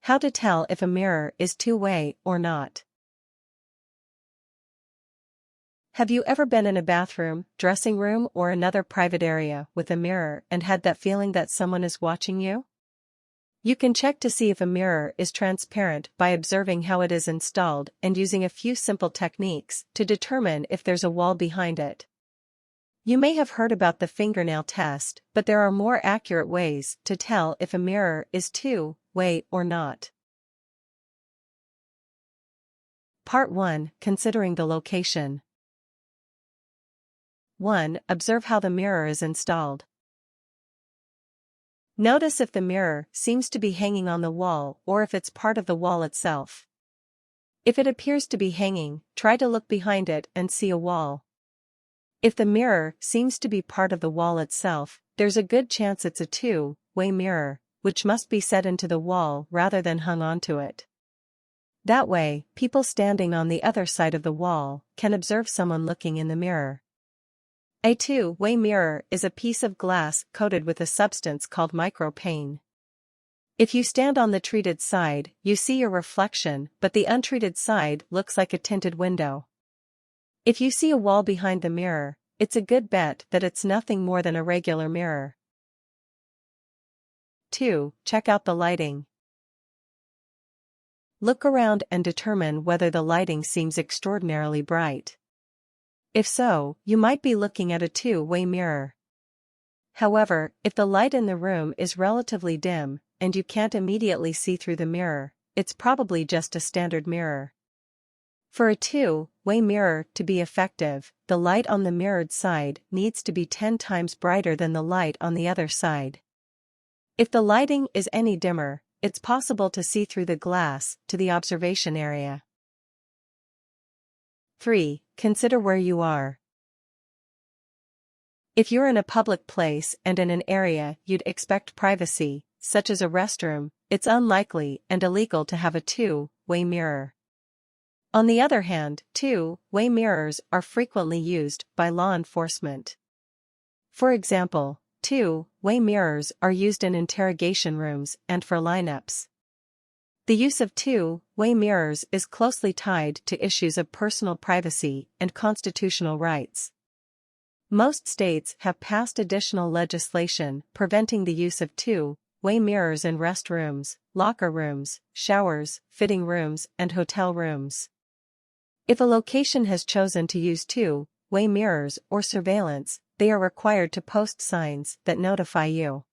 How to tell if a mirror is two-way or not. Have you ever been in a bathroom, dressing room, or another private area with a mirror and had that feeling that someone is watching you? You can check to see if a mirror is transparent by observing how it is installed and using a few simple techniques to determine if there's a wall behind it. You may have heard about the fingernail test, but there are more accurate ways to tell if a mirror is two-way or not. Part 1. Considering the location. 1. Observe how the mirror is installed. Notice if the mirror seems to be hanging on the wall or if it's part of the wall itself. If it appears to be hanging, try to look behind it and see a wall. If the mirror seems to be part of the wall itself, there's a good chance it's a two-way mirror, which must be set into the wall rather than hung onto it. That way, people standing on the other side of the wall can observe someone looking in the mirror. A two-way mirror is a piece of glass coated with a substance called micropane. If you stand on the treated side, you see your reflection, but the untreated side looks like a tinted window. If you see a wall behind the mirror, it's a good bet that it's nothing more than a regular mirror. 2. Check out the lighting. Look around and determine whether the lighting seems extraordinarily bright. If so, you might be looking at a two-way mirror. However, if the light in the room is relatively dim, and you can't immediately see through the mirror, it's probably just a standard mirror. For a two-way mirror to be effective, the light on the mirrored side needs to be 10 times brighter than the light on the other side. If the lighting is any dimmer, it's possible to see through the glass to the observation area. 3. Consider where you are. If you're in a public place and in an area you'd expect privacy, such as a restroom, it's unlikely and illegal to have a two-way mirror. On the other hand, two-way mirrors are frequently used by law enforcement. For example, two-way mirrors are used in interrogation rooms and for lineups. The use of two-way mirrors is closely tied to issues of personal privacy and constitutional rights. Most states have passed additional legislation preventing the use of two-way mirrors in restrooms, locker rooms, showers, fitting rooms, and hotel rooms. If a location has chosen to use two-way mirrors or surveillance, they are required to post signs that notify you.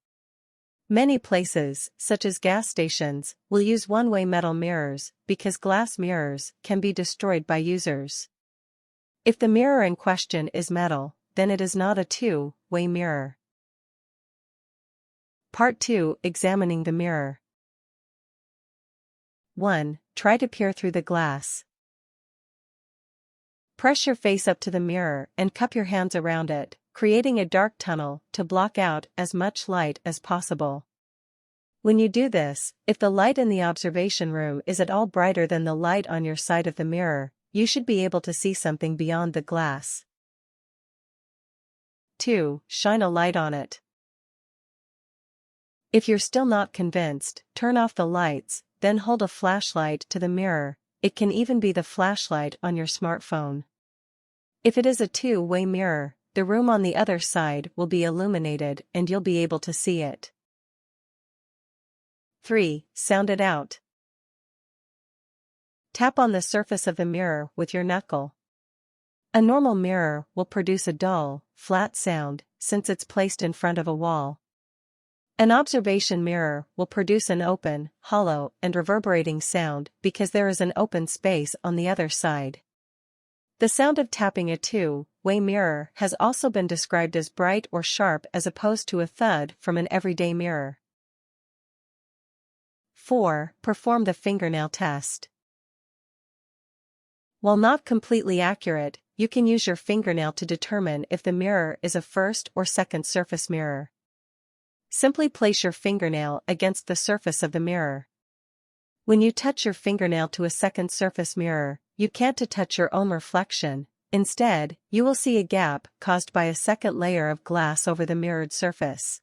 Many places, such as gas stations, will use one-way metal mirrors because glass mirrors can be destroyed by users. If the mirror in question is metal, then it is not a two-way mirror. Part 2. Examining the mirror. 1. Try to peer through the glass. Press your face up to the mirror and cup your hands around it, creating a dark tunnel to block out as much light as possible. When you do this, if the light in the observation room is at all brighter than the light on your side of the mirror, you should be able to see something beyond the glass. 2. Shine a light on it. If you're still not convinced, turn off the lights, then hold a flashlight to the mirror. It can even be the flashlight on your smartphone. If it is a two-way mirror, the room on the other side will be illuminated and you'll be able to see it. 3. Sound it out. Tap on the surface of the mirror with your knuckle. A normal mirror will produce a dull, flat sound since it's placed in front of a wall. An observation mirror will produce an open, hollow, and reverberating sound because there is an open space on the other side. The sound of tapping a two-way mirror has also been described as bright or sharp as opposed to a thud from an everyday mirror. 4. Perform the fingernail test. While not completely accurate, you can use your fingernail to determine if the mirror is a first or second surface mirror. Simply place your fingernail against the surface of the mirror. When you touch your fingernail to a second surface mirror, you can't touch your own reflection. Instead, you will see a gap caused by a second layer of glass over the mirrored surface.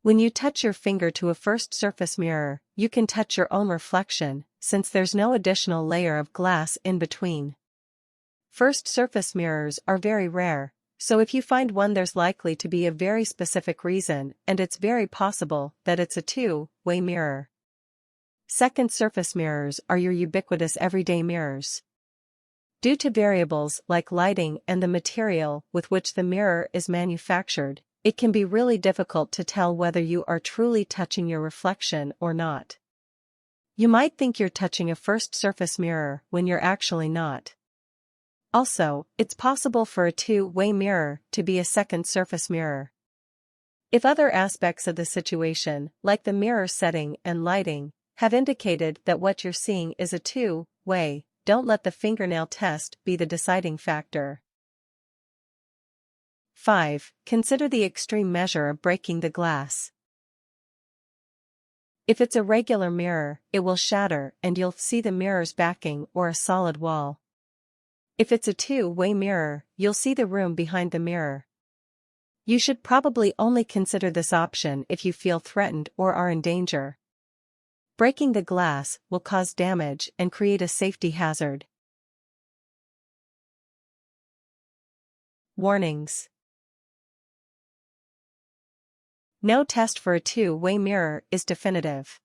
When you touch your finger to a first surface mirror, you can touch your own reflection, since there's no additional layer of glass in between. First surface mirrors are very rare, so if you find one, there's likely to be a very specific reason, and it's very possible that it's a two-way mirror. Second surface mirrors are your ubiquitous everyday mirrors. Due to variables like lighting and the material with which the mirror is manufactured, it can be really difficult to tell whether you are truly touching your reflection or not. You might think you're touching a first surface mirror when you're actually not. Also, it's possible for a two-way mirror to be a second surface mirror. If other aspects of the situation, like the mirror setting and lighting, have indicated that what you're seeing is a two-way, don't let the fingernail test be the deciding factor. 5. Consider the extreme measure of breaking the glass. If it's a regular mirror, it will shatter and you'll see the mirror's backing or a solid wall. If it's a two-way mirror, you'll see the room behind the mirror. You should probably only consider this option if you feel threatened or are in danger. Breaking the glass will cause damage and create a safety hazard. Warnings. No test for a two-way mirror is definitive.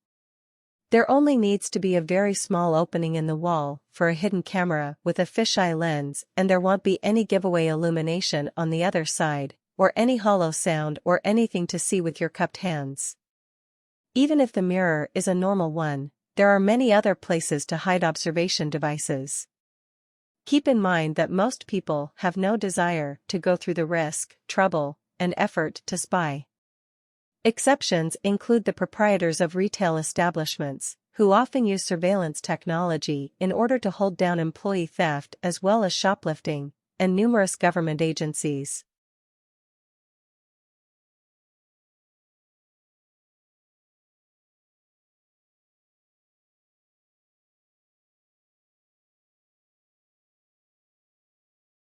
There only needs to be a very small opening in the wall for a hidden camera with a fisheye lens, and there won't be any giveaway illumination on the other side, or any hollow sound or anything to see with your cupped hands. Even if the mirror is a normal one, there are many other places to hide observation devices. Keep in mind that most people have no desire to go through the risk, trouble, and effort to spy. Exceptions include the proprietors of retail establishments, who often use surveillance technology in order to hold down employee theft as well as shoplifting, and numerous government agencies.